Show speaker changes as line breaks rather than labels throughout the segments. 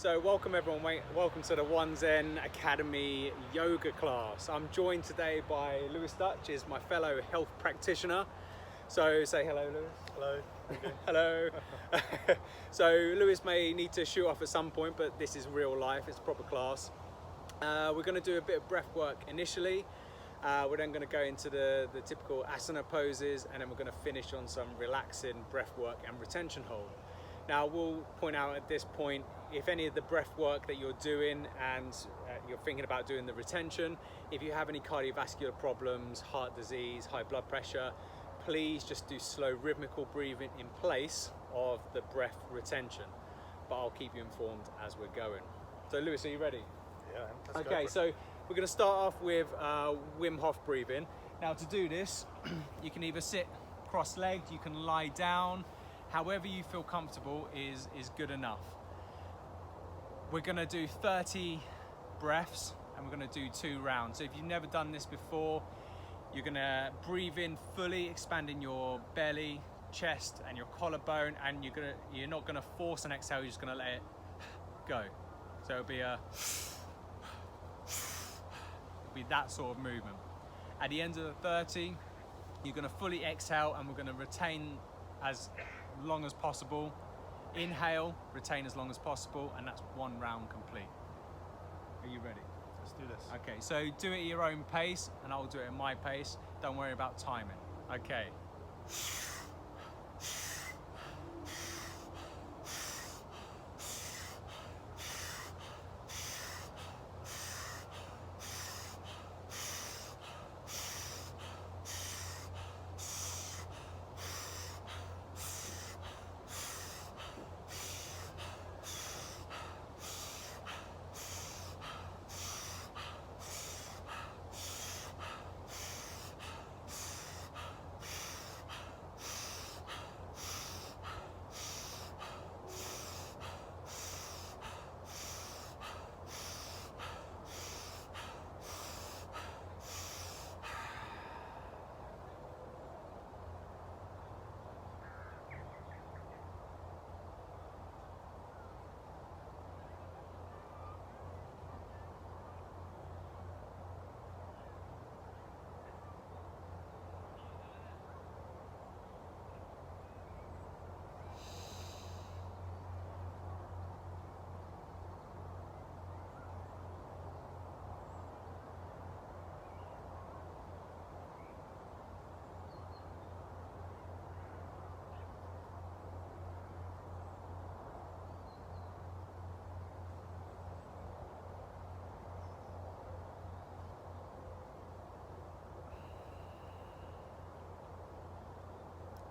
So welcome everyone, welcome to the One Zen Academy yoga class. I'm joined today by Lewis Dutch, is my fellow health practitioner. So say hello, Lewis.
Hello. Okay.
Hello. So Lewis may need to shoot off at some point, but this is real life, it's a proper class. We're going to do a bit of breath work initially. We're then going to go into the typical asana poses, and then we're going to finish on some relaxing breath work and retention hold. Now we'll point out at this point, if any of the breath work that you're doing and you're thinking about doing the retention, if you have any cardiovascular problems, heart disease, high blood pressure, please just do slow rhythmical breathing in place of the breath retention. But I'll keep you informed as we're going. So Lewis, are you ready?
Yeah. Let's
Okay,
go
so we're going to start off with Wim Hof breathing. Now to do this, you can either sit cross-legged, you can lie down, however you feel comfortable is good enough. We're going to do 30 breaths and we're going to do 2 rounds. So if you've never done this before, you're going to breathe in fully, expanding your belly, chest and your collarbone, and you're not going to force an exhale, you're just going to let it go. So it'll be that sort of movement. At the end of the 30, you're going to fully exhale and we're going to retain as long as possible. Inhale, retain as long as possible, and that's 1 round complete. Are you ready?
Let's do this.
Okay, so do it at your own pace and I'll do it at my pace. Don't worry about timing. Okay.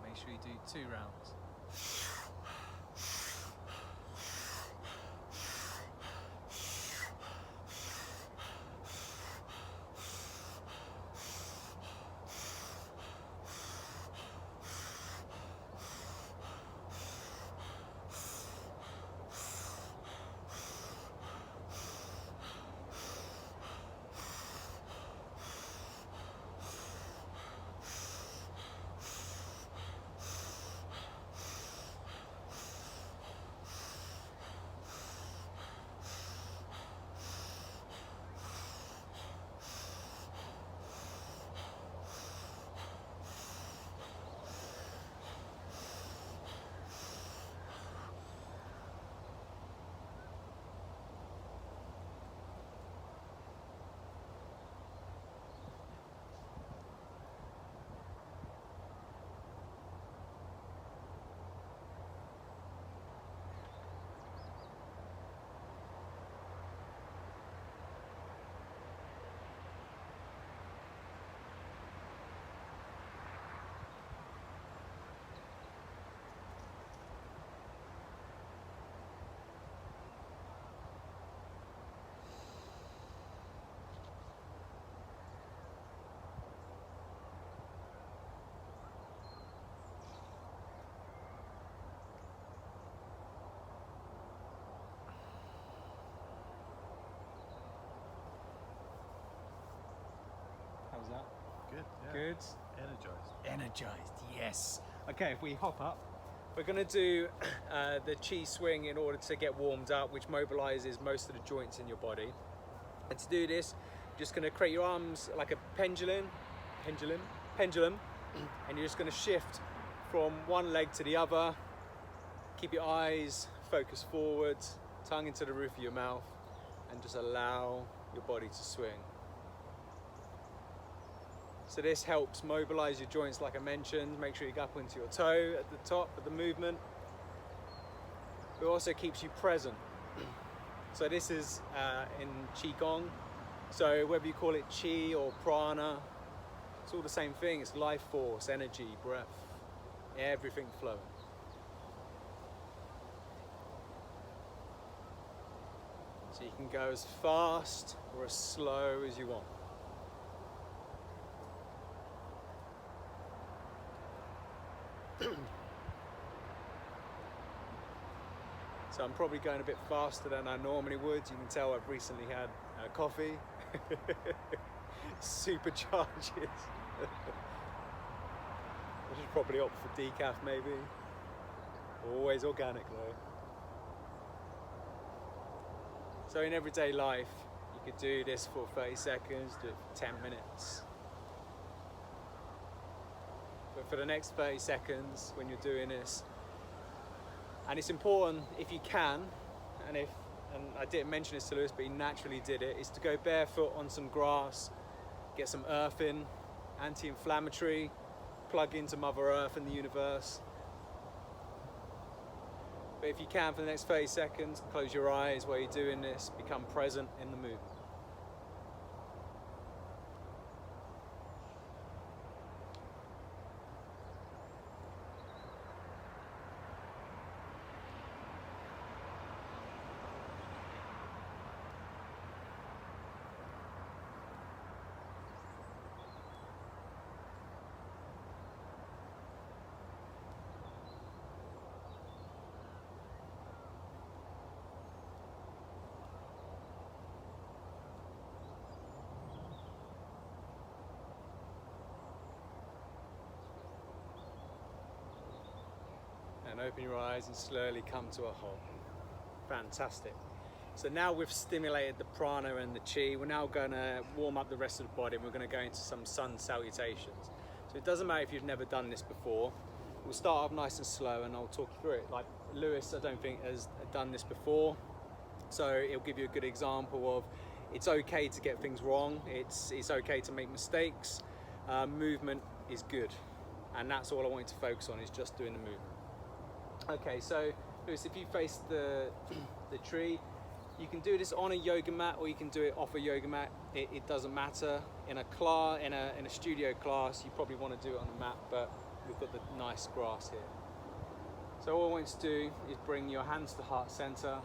Make sure you do 2 rounds. How's that?
Good. Yeah.
Good.
Energized.
Energized, yes. Okay, if we hop up, We're going to do the chi swing in order to get warmed up, which mobilizes most of the joints in your body. And to do this, you're just going to create your arms like a pendulum, and you're just going to shift from one leg to the other. Keep your eyes focused forward, tongue into the roof of your mouth, and just allow your body to swing. So this helps mobilize your joints like I mentioned. Make sure you go up into your toe at the top of the movement. It also keeps you present. So this is in Qigong. So whether you call it Qi or prana, it's all the same thing. It's life force, energy, breath, everything flowing. So you can go as fast or as slow as you want. So I'm probably going a bit faster than I normally would. You can tell I've recently had coffee. Supercharges. I should probably opt for decaf maybe. Always organic though. So in everyday life, you could do this for 30 seconds, do it for 10 minutes. But for the next 30 seconds, when you're doing this, and it's important if you can, and I didn't mention this to Lewis, but he naturally did it, is to go barefoot on some grass, get some earth in, anti-inflammatory, plug into Mother Earth and the universe. But if you can, for the next 30 seconds, close your eyes while you're doing this, become present in the movement. And open your eyes and slowly come to a halt. Fantastic. So now we've stimulated the prana and the chi, we're now going to warm up the rest of the body and we're going to go into some sun salutations. So it doesn't matter if you've never done this before. We'll start off nice and slow and I'll talk you through it. Like Lewis, I don't think has done this before. So it'll give you a good example of it's okay to get things wrong. It's okay to make mistakes. Movement is good. And that's all I wanted to focus on, is just doing the movement. Okay, so Lewis, if you face the tree, you can do this on a yoga mat or you can do it off a yoga mat. It doesn't matter. In a studio class, you probably want to do it on the mat, but we've got the nice grass here. So all I want you to do is bring your hands to heart center.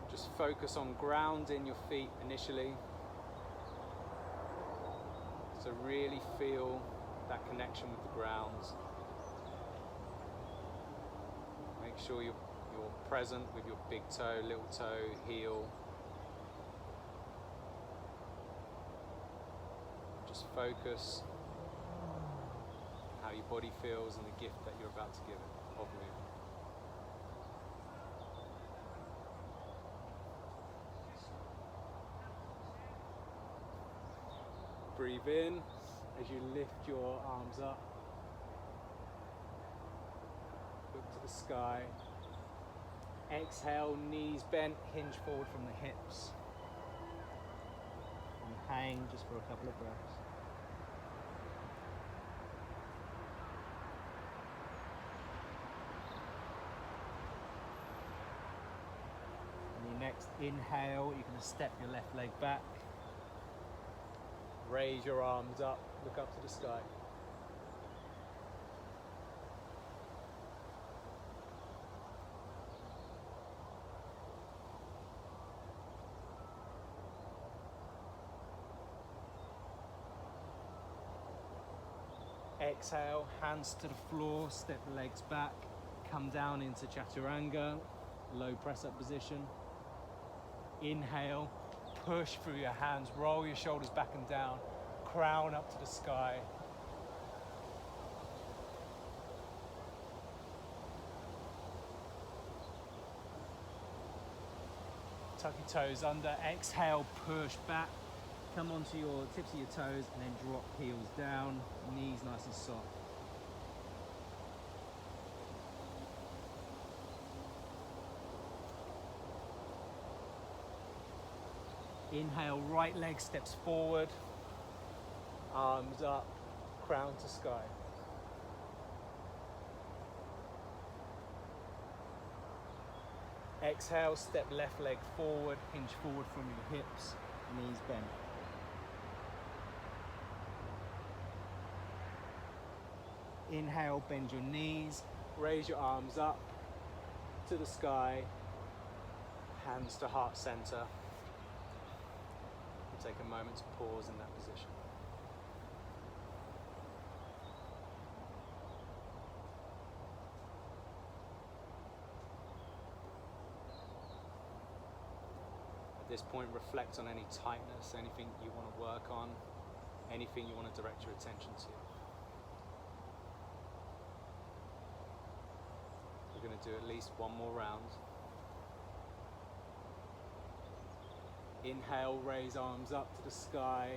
Just focus on grounding your feet initially. So really feel that connection with the ground. Make sure you're present with your big toe, little toe, heel. Just focus how your body feels and the gift that you're about to give it of movement. Breathe in as you lift your arms up. Look to the sky. Exhale, knees bent, hinge forward from the hips. And hang just for a couple of breaths. And your next inhale, you're going to step your left leg back. Raise your arms up, look up to the sky. Exhale, hands to the floor, step the legs back, come down into chaturanga, low press up position. Inhale, push through your hands, roll your shoulders back and down, crown up to the sky. tuck your toes under. Exhale, push back. Come onto your tips of your toes and then drop heels down. Knees nice and soft. Inhale, right leg steps forward. Arms up, crown to sky. Exhale, step left leg forward, hinge forward from your hips, knees bend. Inhale, bend your knees, raise your arms up to the sky, hands to heart center. And take a moment to pause in that position. At this point, reflect on any tightness, anything you want to work on, anything you want to direct your attention to. We're going to do at least one more round. Inhale, raise arms up to the sky,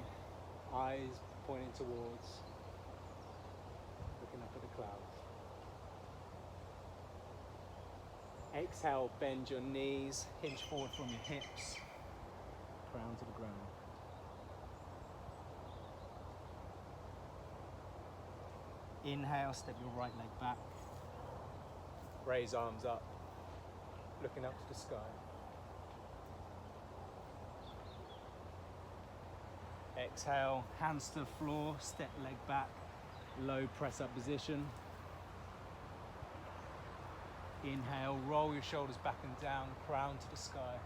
eyes pointing towards, looking up at the clouds. Exhale, bend your knees, hinge forward from your hips, crown to the ground. Inhale, step your right leg back, raise arms up, looking up to the sky. Exhale, hands to the floor, step leg back, low press up position. Inhale, roll your shoulders back and down, crown to the sky.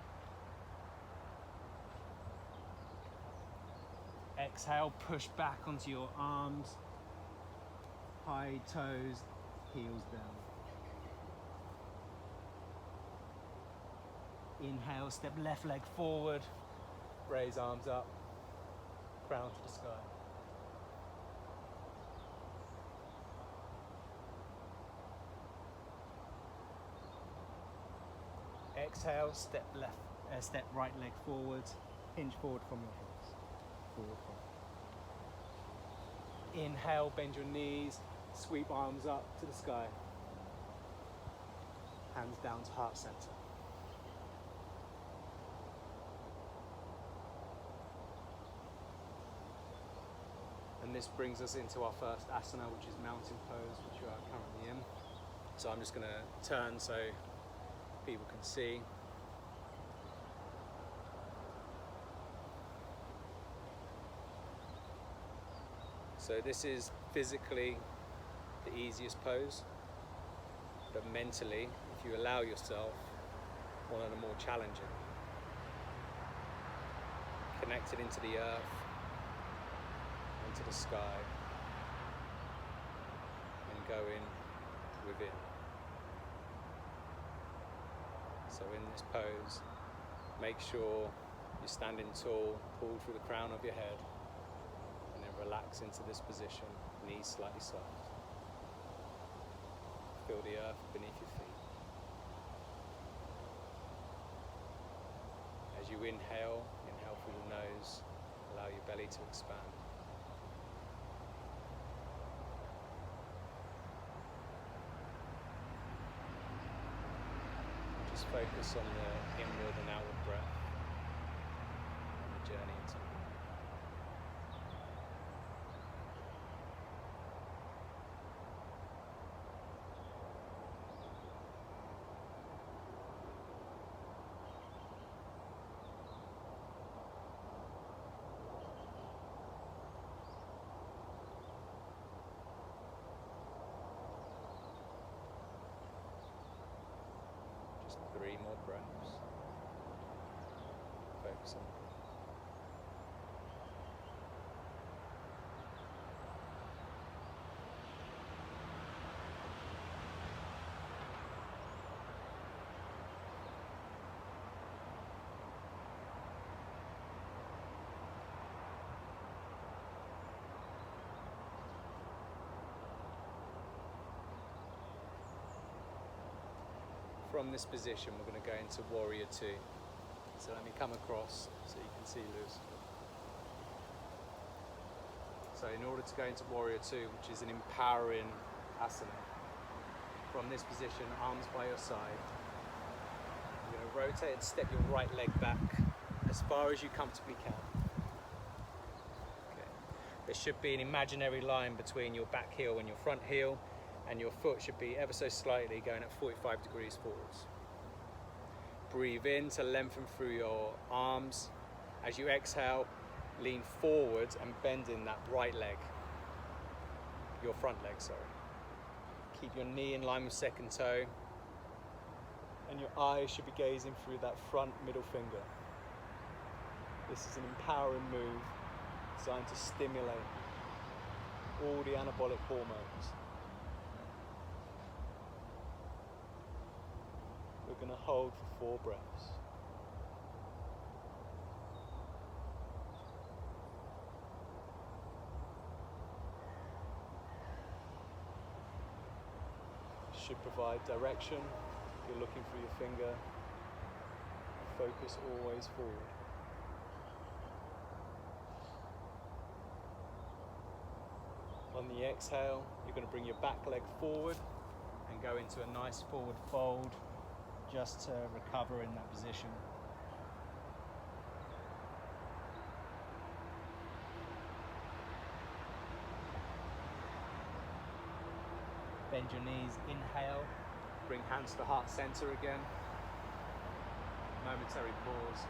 Exhale, push back onto your arms, high toes, heels down. Inhale, step left leg forward, raise arms up, crown to the sky. Exhale, step right leg forward, hinge forward from your hips. Forward fold. Inhale, bend your knees, sweep arms up to the sky. Hands down to heart center. And this brings us into our first asana, which is mountain pose, which you are currently in. So I'm just going to turn so people can see. So this is physically the easiest pose, but mentally, if you allow yourself, one of the more challenging. Connected into the earth, into the sky, and going within. So in this pose, make sure you're standing tall, pulled through the crown of your head, and then relax into this position, knees slightly soft. Feel the earth beneath your feet. As you inhale through the nose, allow your belly to expand. Just focus on the inward and outward breath and the journey into it. Just 3 more breaths. Focus on the breath. From this position, we're going to go into warrior 2. So let me come across so you can see Lewis. So in order to go into Warrior 2, which is an empowering asana, from this position, arms by your side, you're going to rotate and step your right leg back as far as you comfortably can. Okay. There should be an imaginary line between your back heel and your front heel, and your foot should be ever so slightly going at 45 degrees forwards. Breathe in to lengthen through your arms. As you exhale, lean forwards and bend in that right leg, your front leg, sorry. Keep your knee in line with second toe, and your eyes should be gazing through that front middle finger. This is an empowering move designed to stimulate all the anabolic hormones. We're going to hold for 4 breaths. Should provide direction. If you're looking through your finger, focus always forward. On the exhale, you're going to bring your back leg forward and go into a nice forward fold just to recover in that position. Bend your knees, inhale, bring hands to heart center again. Momentary pause.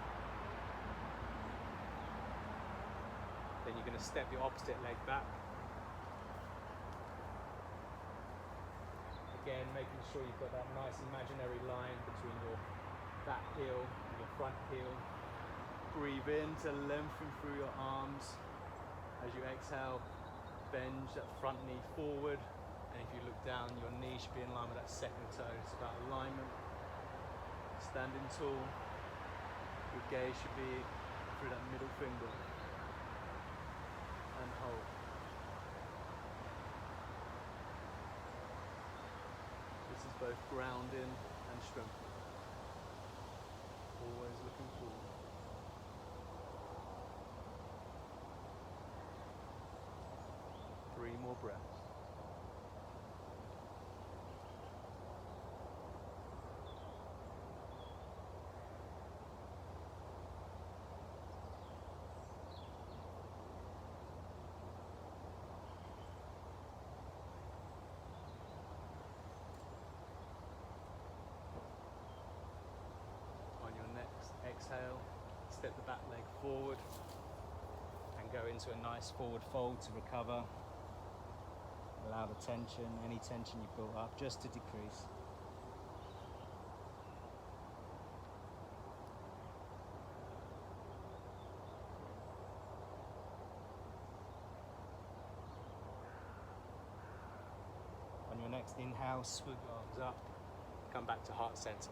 Then you're going to step your opposite leg back. Again, making sure you've got that nice imaginary line between your back heel and your front heel. Breathe in to lengthen through your arms. As you exhale, bend that front knee forward. And if you look down, your knee should be in line with that second toe. It's about alignment. Standing tall. Your gaze should be through that middle finger. And hold. This is both grounding and strengthening. Always looking forward. Three more breaths. Exhale, step the back leg forward and go into a nice forward fold to recover. Allow the tension, any tension you built up, just to decrease. On your next inhale, swoop your arms up, come back to heart center.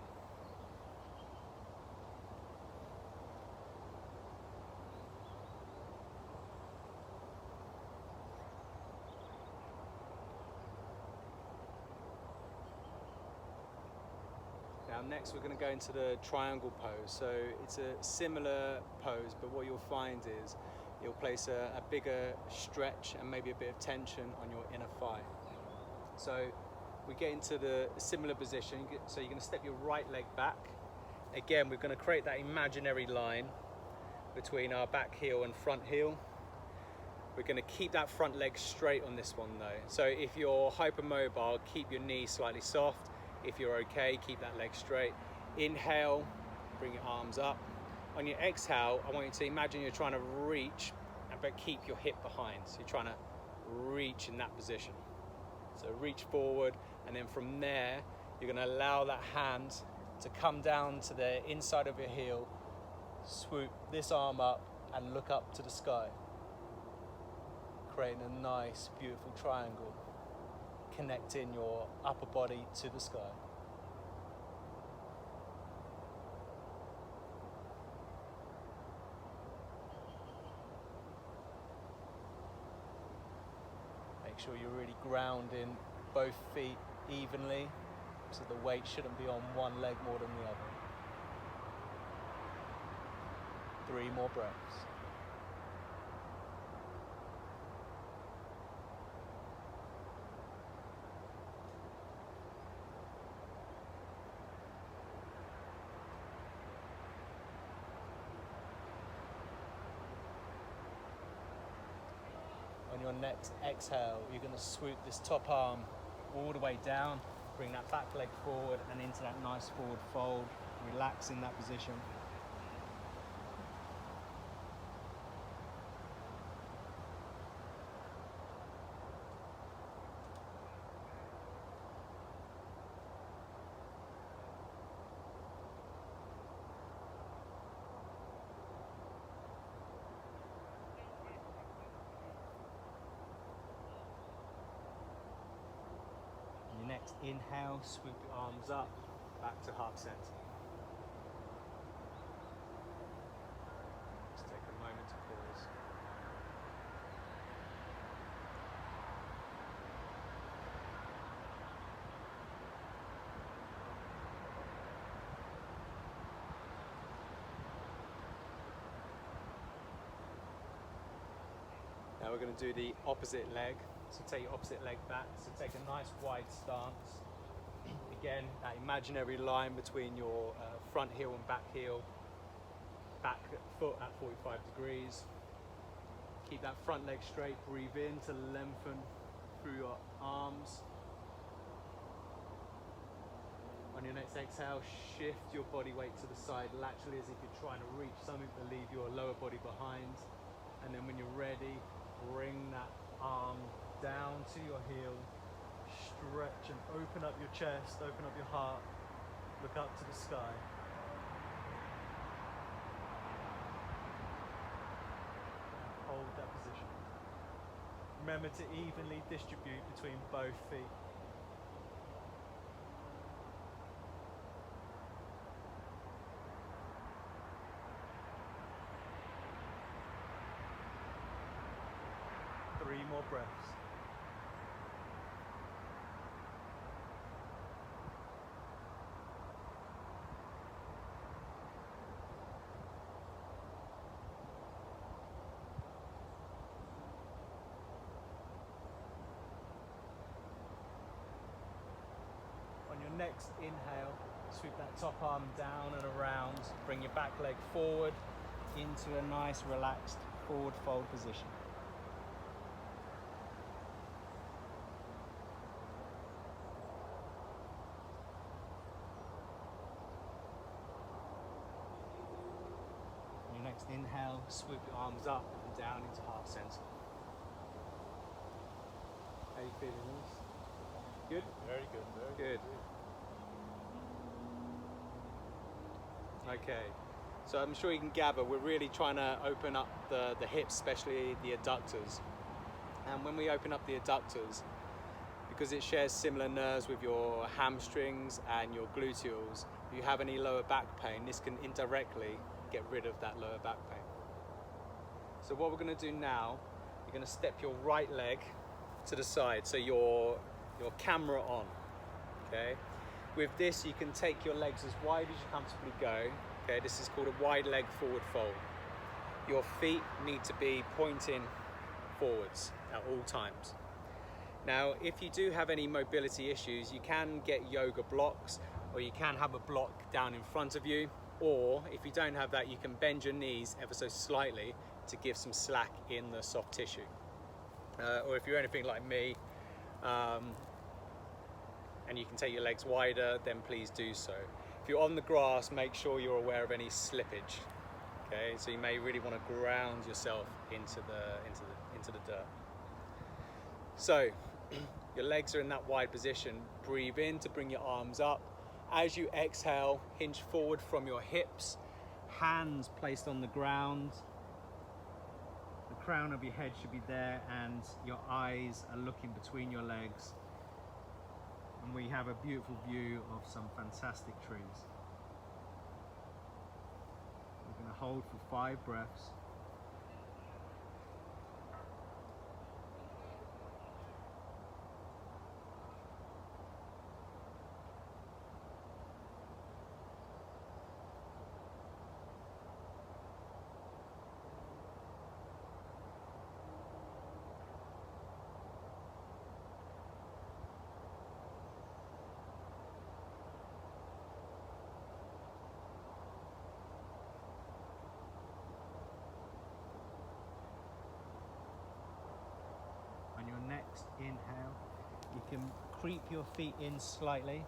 Now next we're going to go into the triangle pose. So it's a similar pose, but what you'll find is you'll place a bigger stretch and maybe a bit of tension on your inner thigh. So we get into the similar position. So you're going to step your right leg back. Again, we're going to create that imaginary line between our back heel and front heel. We're going to keep that front leg straight on this one though. So if you're hypermobile, keep your knee slightly soft. If you're okay, keep that leg straight. Inhale, bring your arms up. On your exhale, I want you to imagine you're trying to reach, but keep your hip behind. So you're trying to reach in that position. So reach forward, and then from there, you're going to allow that hand to come down to the inside of your heel, swoop this arm up, and look up to the sky. Creating a nice, beautiful triangle. Connecting your upper body to the sky. Make sure you're really grounding both feet evenly, so the weight shouldn't be on one leg more than the other. 3 more breaths. On your next exhale, you're going to swoop this top arm all the way down, bring that back leg forward and into that nice forward fold. Relax in that position. Next inhale, swoop your arms up, back to heart center. Just take a moment to pause. Now we're going to do the opposite leg. So take your opposite leg back. So take a nice wide stance. Again, that imaginary line between your front heel and back heel. Back foot at 45 degrees. Keep that front leg straight. Breathe in to lengthen through your arms. On your next exhale, shift your body weight to the side laterally as if you're trying to reach something to leave your lower body behind. And then when you're ready, bring that arm down to your heel, stretch and open up your chest, open up your heart, look up to the sky. Hold that position. Remember to evenly distribute between both feet. Three more breaths. On your next inhale, sweep that top arm down and around, bring your back leg forward into a nice relaxed forward fold position. On your next inhale, swoop your arms up and down into heart center. How are you feeling, Lewis? Good?
Very good. Very
Good. Okay, so I'm sure you can gather we're really trying to open up the hips, especially the adductors. And when we open up the adductors, because it shares similar nerves with your hamstrings and your gluteals, if you have any lower back pain, this can indirectly get rid of that lower back pain. So what we're going to do now, you're going to step your right leg to the side, so your camera on. Okay. With this, you can take your legs as wide as you comfortably go. Okay, this is called a wide leg forward fold. Your feet need to be pointing forwards at all times. Now, if you do have any mobility issues, you can get yoga blocks, or you can have a block down in front of you, or if you don't have that, you can bend your knees ever so slightly to give some slack in the soft tissue. Or if you're anything like me, and you can take your legs wider, then please do so. If you're on the grass, make sure you're aware of any slippage. Okay, so you may really want to ground yourself into the dirt. So your legs are in that wide position. Breathe in to bring your arms up. As you exhale, hinge forward from your hips, hands placed on the ground. The crown of your head should be there and your eyes are looking between your legs. And we have a beautiful view of some fantastic trees. We're going to hold for 5 breaths. You can creep your feet in slightly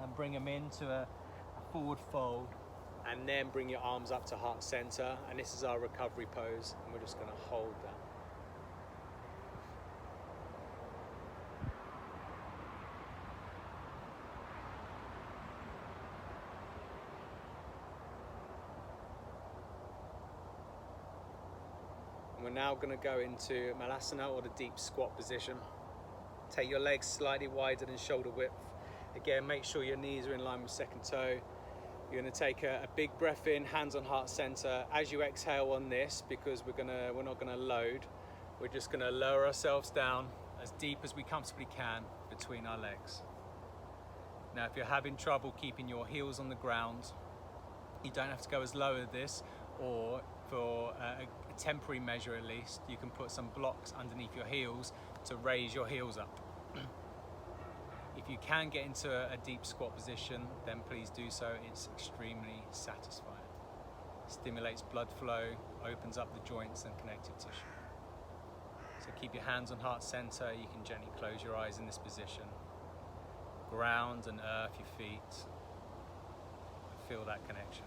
and bring them into a forward fold, and then bring your arms up to heart center. And this is our recovery pose, and we're just going to hold that. We're now going to go into Malasana, or the deep squat position. Take your legs slightly wider than shoulder width. Again, make sure your knees are in line with second toe. You're going to take a big breath in, hands on heart center. As you exhale on this, because we're not going to load, we're just going to lower ourselves down as deep as we comfortably can between our legs. Now, if you're having trouble keeping your heels on the ground, you don't have to go as low as this, or for a temporary measure at least, you can put some blocks underneath your heels to raise your heels up. If you can get into a deep squat position, then please do so. It's extremely satisfying. Stimulates blood flow, opens up the joints and connective tissue. So keep your hands on heart center. You can gently close your eyes in this position. Ground and earth your feet. Feel that connection.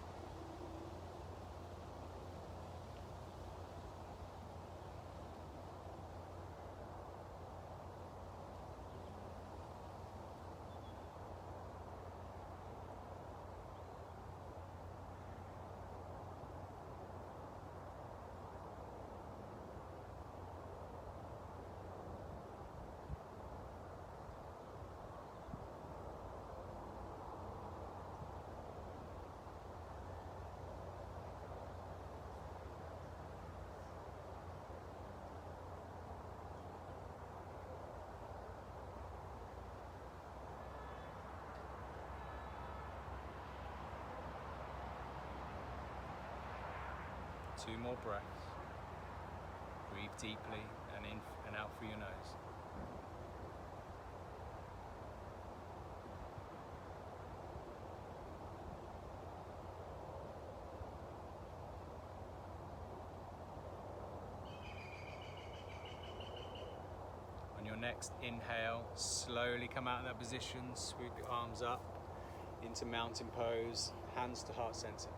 Two more breaths. Breathe deeply and in and out through your nose. On your next inhale, slowly come out of that position, swoop your arms up into mountain pose, hands to heart center.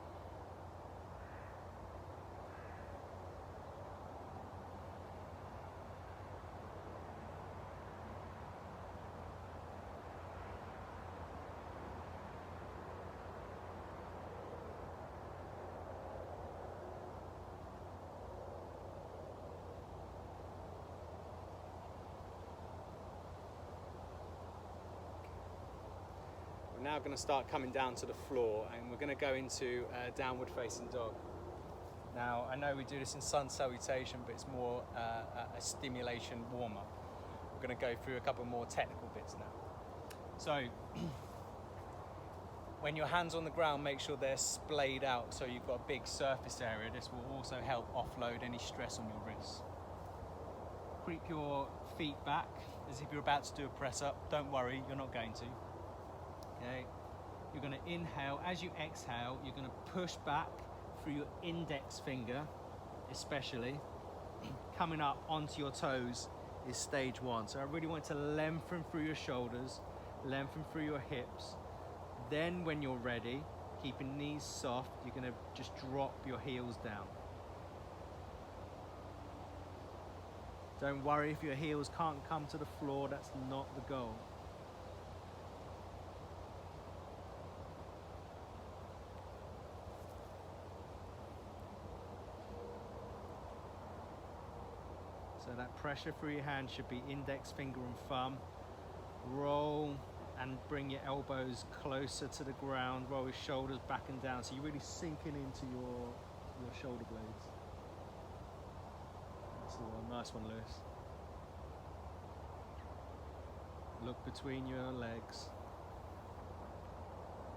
We're now going to start coming down to the floor, and we're going to go into downward facing dog. Now, I know we do this in sun salutation, but it's more a stimulation warm-up. We're going to go through a couple more technical bits now. So, when your hands on the ground, make sure they're splayed out so you've got a big surface area. This will also help offload any stress on your wrists. Creep your feet back as if you're about to do a press up. Don't worry, you're not going to. Okay, you're going to inhale. As you exhale, you're going to push back through your index finger, especially. Coming up onto your toes is stage one. So I really want to lengthen through your shoulders, lengthen through your hips. Then when you're ready, keeping knees soft, you're going to just drop your heels down. Don't worry if your heels can't come to the floor, that's not the goal. So that pressure through your hand should be index finger and thumb. Roll and bring your elbows closer to the ground. Roll your shoulders back and down. So you're really sinking into your shoulder blades. That's the one. Nice one, Lewis. Look between your legs.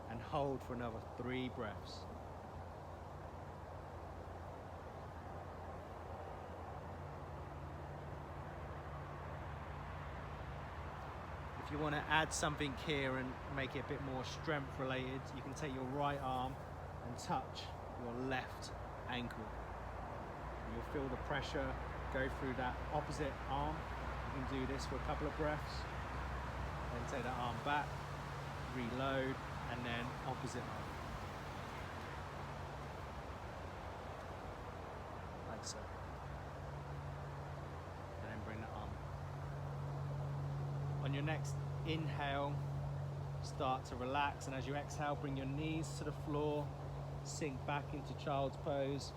And hold for another 3 breaths. If you want to add something here and make it a bit more strength related, you can take your right arm and touch your left ankle. And you'll feel the pressure go through that opposite arm. You can do this for a couple of breaths. Then take that arm back, reload, and then opposite arm. Like so. And then bring the arm. On your next inhale, start to relax, and as you exhale, bring your knees to the floor, sink back into child's pose,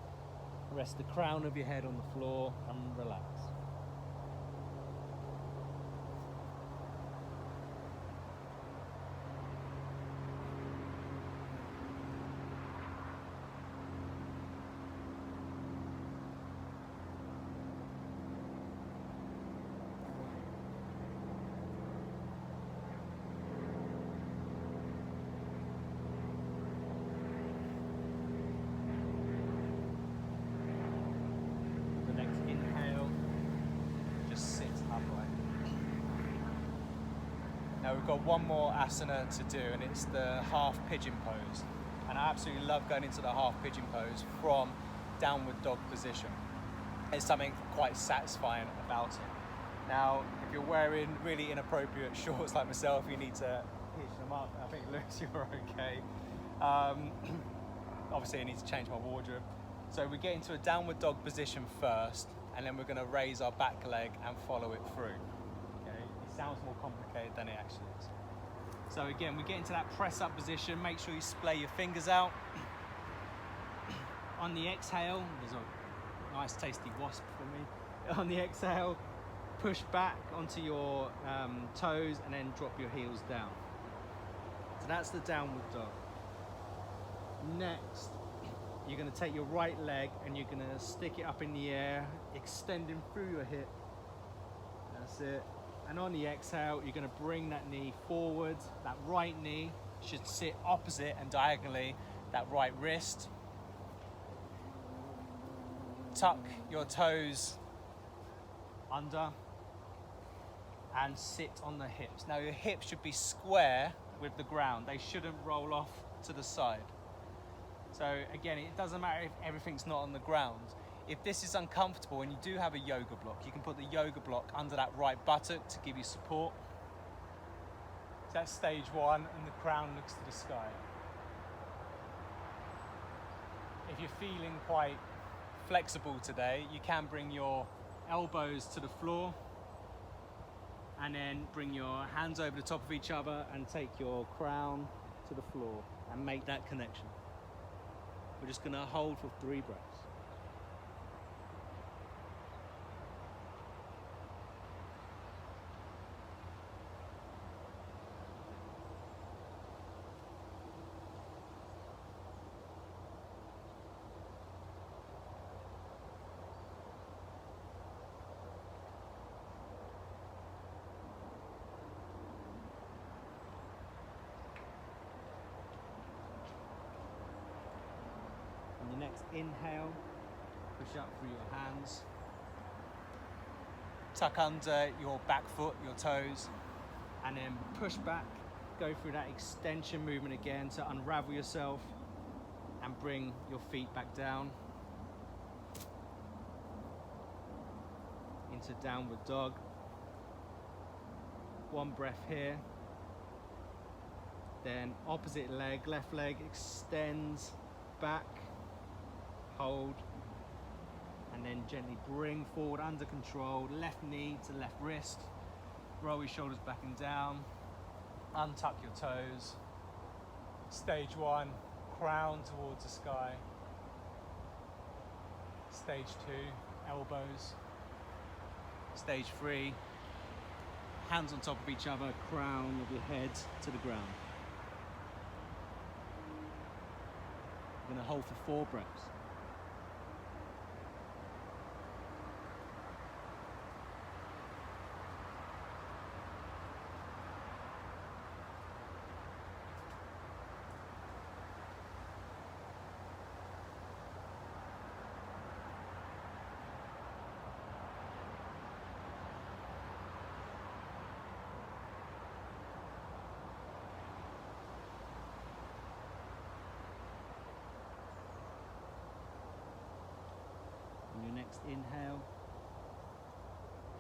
rest the crown of your head on the floor and relax. Now we've got one more asana to do, and it's the half pigeon pose. And I absolutely love going into the half pigeon pose from downward dog position. There's something quite satisfying about it. Now, if you're wearing really inappropriate shorts like myself, you need to hitch them up. I think, Lewis, you're okay. Obviously, I need to change my wardrobe. So we get into a downward dog position first, and then we're going to raise our back leg and follow it through. Sounds more complicated than it actually is. So again, we get into that press up position. Make sure you splay your fingers out. On the exhale, there's a nice tasty wasp for me. On the exhale, push back onto your toes and then drop your heels down. So that's the downward dog. Next, you're going to take your right leg and you're going to stick it up in the air, extending through your hip. That's it. And on the exhale, you're going to bring that knee forward. That right knee should sit opposite and diagonally that right wrist. Tuck your toes under and sit on the hips. Now your hips should be square with the ground. They shouldn't roll off to the side. So again, it doesn't matter if everything's not on the ground. If this is uncomfortable and you do have a yoga block, you can put the yoga block under that right buttock to give you support. So that's stage one, and the crown looks to the sky. If you're feeling quite flexible today, you can bring your elbows to the floor and then bring your hands over the top of each other and take your crown to the floor and make that connection. We're just going to hold for 3 breaths. On your next inhale, push up through your hands. Tuck under your back foot, your toes, and then push back. Go through that extension movement again to unravel yourself and bring your feet back down into downward dog. 1 breath here. Then opposite leg, left leg extends back. Hold, and then gently bring forward under control, left knee to left wrist, roll your shoulders back and down, untuck your toes. Stage 1, crown towards the sky. Stage 2, elbows. Stage 3, hands on top of each other, crown of your head to the ground. We're going to hold for 4 breaths. On your next inhale,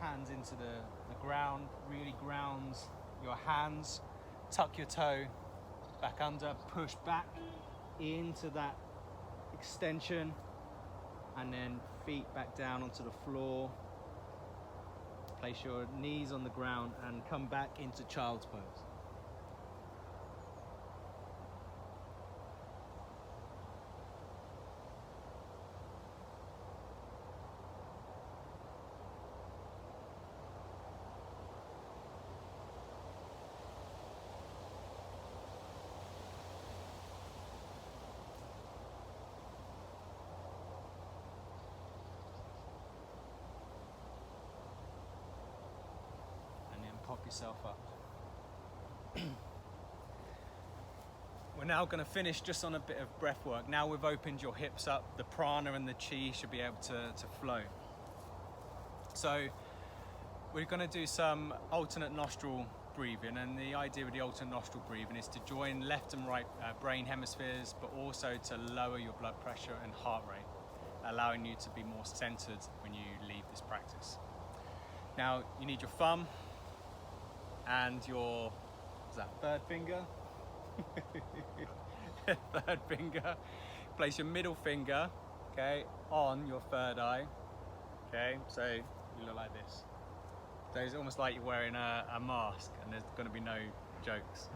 hands into the ground, really grounds your hands, tuck your toe back under, push back into that extension, and then feet back down onto the floor. Place your knees on the ground and come back into child's pose. Pop yourself up. We're now going to finish just on a bit of breath work. Now we've opened your hips up, the prana and the chi should be able to flow. So we're going to do some alternate nostril breathing, and the idea with the alternate nostril breathing is to join left and right brain hemispheres, but also to lower your blood pressure and heart rate, allowing you to be more centered when you leave this practice. Now you need your thumb and your, is that third finger? Third finger. Place your middle finger, okay, on your third eye. Okay, so you look like this. So it's almost like you're wearing a mask and there's going to be no jokes.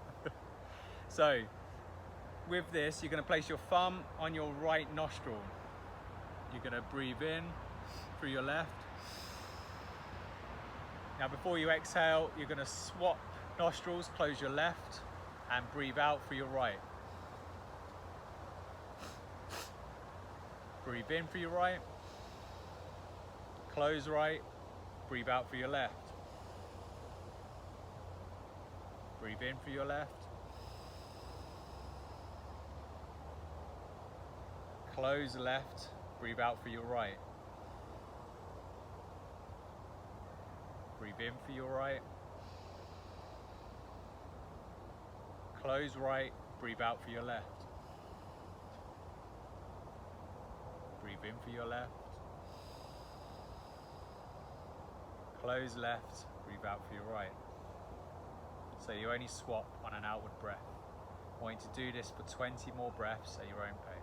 So with this, you're going to place your thumb on your right nostril. You're going to breathe in through your left. Now before you exhale, you're going to swap nostrils, close your left and breathe out through your right. Breathe in through your right, close right, breathe out through your left. Breathe in through your left, close left, breathe out through your right. Breathe in for your right, close right, breathe out for your left. Breathe in for your left, close left, breathe out for your right. So you only swap on an outward breath. I want you to do this for 20 more breaths at your own pace.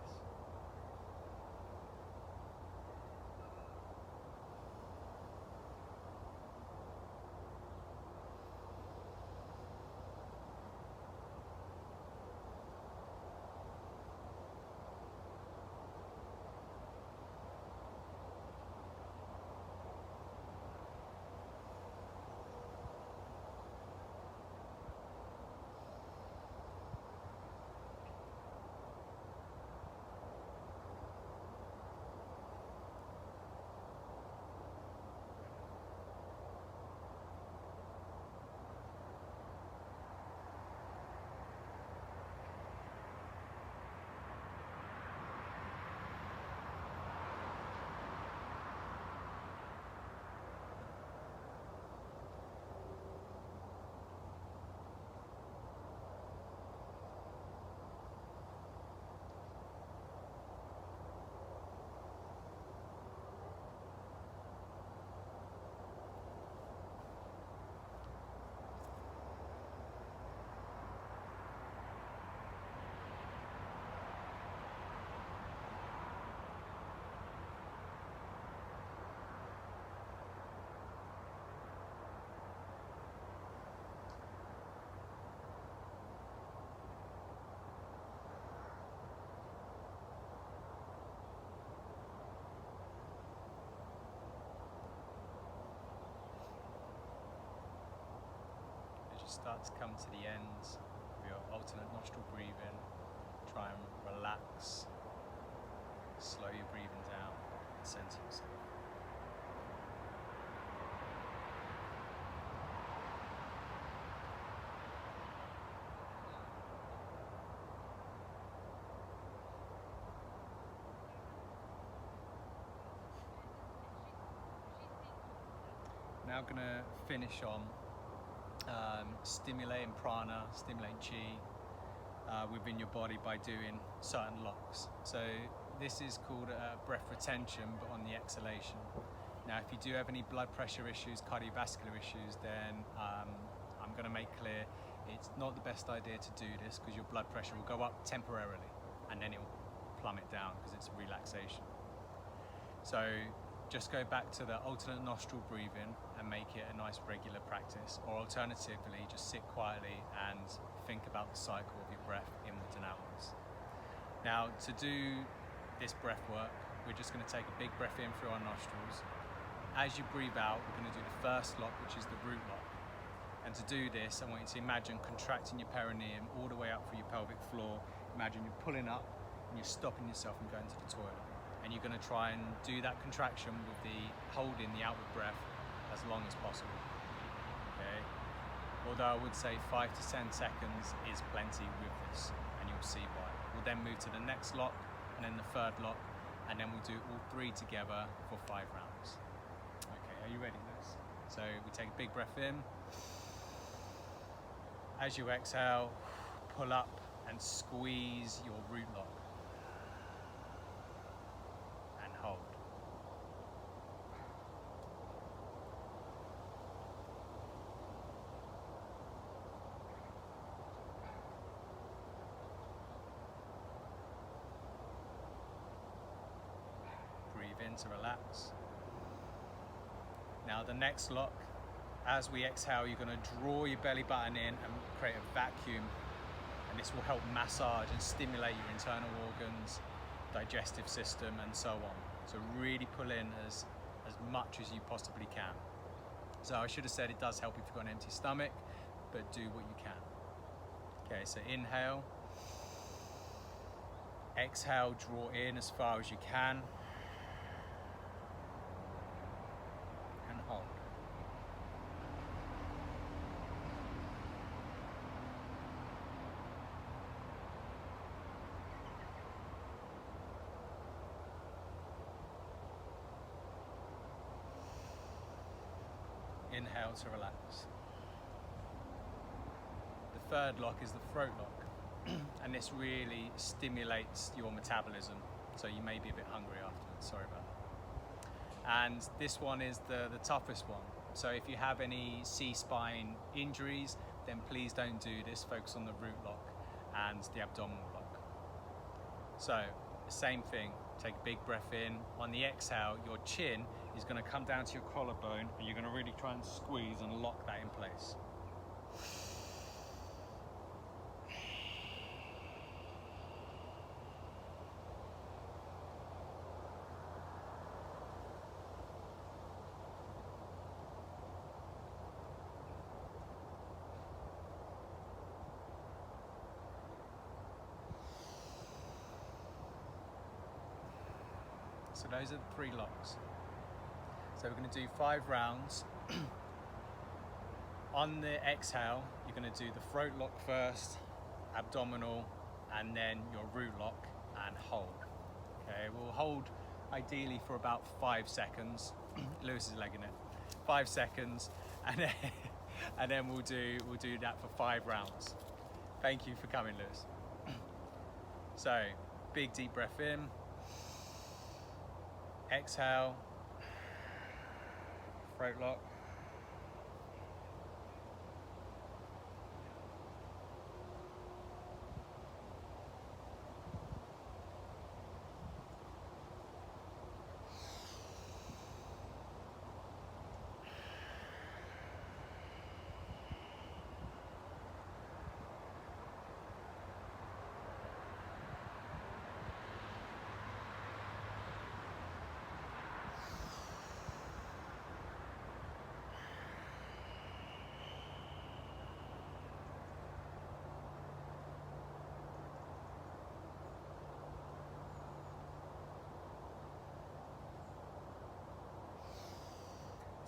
Start to come to the ends of your alternate nostril breathing. Try and relax, slow your breathing down, center yourself. Now going to finish on stimulating prana, stimulating chi within your body by doing certain locks. So this is called breath retention, but on the exhalation. Now if you do have any blood pressure issues, cardiovascular issues, then I'm going to make clear, it's not the best idea to do this because your blood pressure will go up temporarily and then it will plummet down because it's relaxation. So just go back to the alternate nostril breathing and make it a nice regular practice, or alternatively just sit quietly and think about the cycle of your breath inwards and outwards. Now, to do this breath work, we're just going to take a big breath in through our nostrils. As you breathe out, we're going to do the first lock, which is the root lock. And to do this, I want you to imagine contracting your perineum all the way up through your pelvic floor. Imagine you're pulling up and you're stopping yourself from going to the toilet. And you're going to try and do that contraction with the holding the outward breath as long as possible. Okay? Although I would say 5 to 10 seconds is plenty with this, and you'll see why. We'll then move to the next lock, and then the third lock, and then we'll do all 3 together for 5 rounds. Okay, are you ready, Lewis? So we take a big breath in. As you exhale, pull up and squeeze your root lock. And hold. Breathe in to relax. Now the next lock, as we exhale, you're going to draw your belly button in and create a vacuum, and this will help massage and stimulate your internal organs, digestive system, and so on. So really pull in as much as you possibly can. So I should have said it does help if you've got an empty stomach, but do what you can. Okay, so inhale, exhale, draw in as far as you can, and hold. Inhale to relax. The third lock is the throat lock, and this really stimulates your metabolism, so you may be a bit hungry afterwards, sorry about that. And this one is the toughest one, so if you have any C-spine injuries, then please don't do this. Focus on the root lock and the abdominal lock. So the same thing, take a big breath in. On the exhale, your chin is going to come down to your collarbone, and you're going to really try and squeeze and lock that in place. So those are the 3 locks. So we're going to do 5 rounds. On the exhale, you're going to do the throat lock first, abdominal, and then your root lock, and hold. Okay, we'll hold ideally for about 5 seconds. Lewis is legging it. 5 seconds, and then we'll do that for 5 rounds. Thank you for coming, Lewis. So big deep breath in. Exhale, throat lock,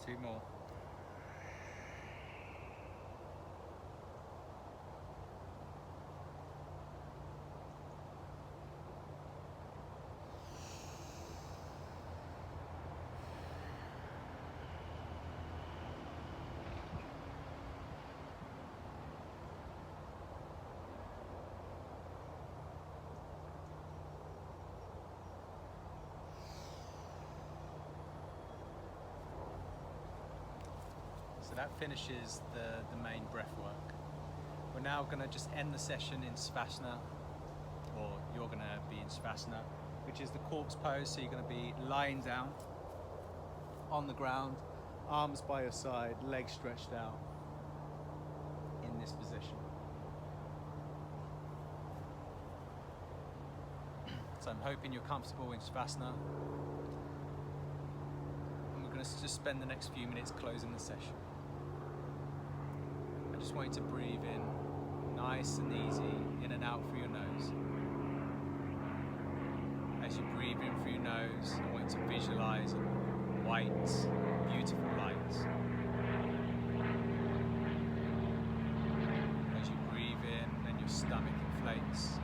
two more. So that finishes the main breath work. We're now going to just end the session in Savasana, or you're going to be in Savasana, which is the corpse pose. So you're going to be lying down on the ground, arms by your side, legs stretched out in this position. So I'm hoping you're comfortable in Savasana. And we're going to just spend the next few minutes closing the session. I just want you to breathe in, nice and easy, in and out through your nose. As you breathe in through your nose, I want you to visualize white, beautiful light. As you breathe in and your stomach inflates,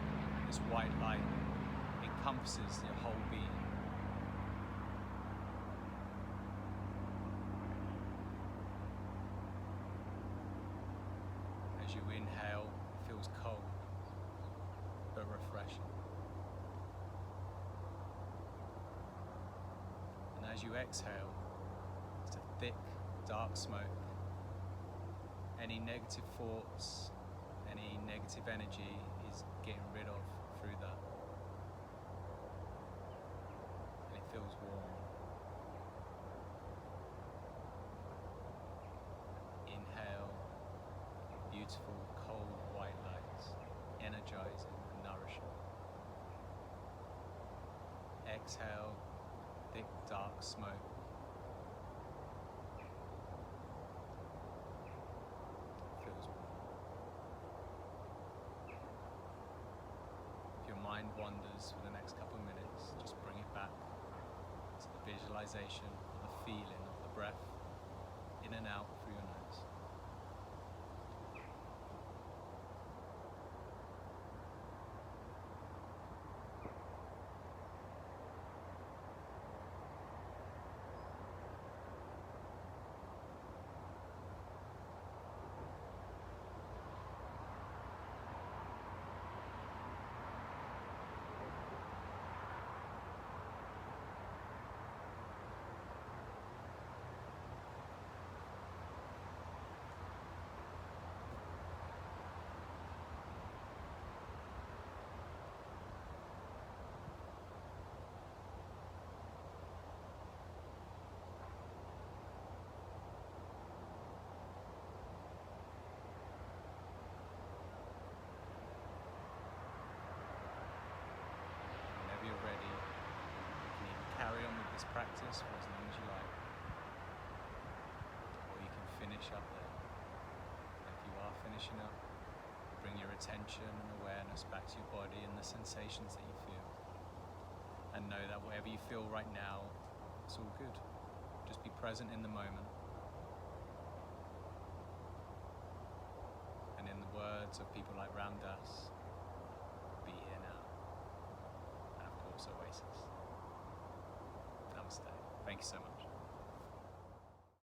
this white light encompasses your whole being. As you inhale, it feels cold but refreshing. And as you exhale, it's a thick, dark smoke. Any negative thoughts, any negative energy is getting rid of through that. And it feels warm. Inhale, beautiful, cold, white light, energizing and nourishing. Exhale, thick, dark smoke. Feels warm. If your mind wanders for the next couple of minutes, just bring it back to the visualization or the feeling of the breath in and out through your nose. Whenever you're ready, you can either carry on with this practice for as long as you like, or you can finish up there. And if you are finishing up, bring your attention and awareness back to your body and the sensations that you feel. And know that whatever you feel right now, it's all good. Just be present in the moment. And in the words of people like Ram Dass, be here now. And of course, Oasis. Namaste. Thank you so much.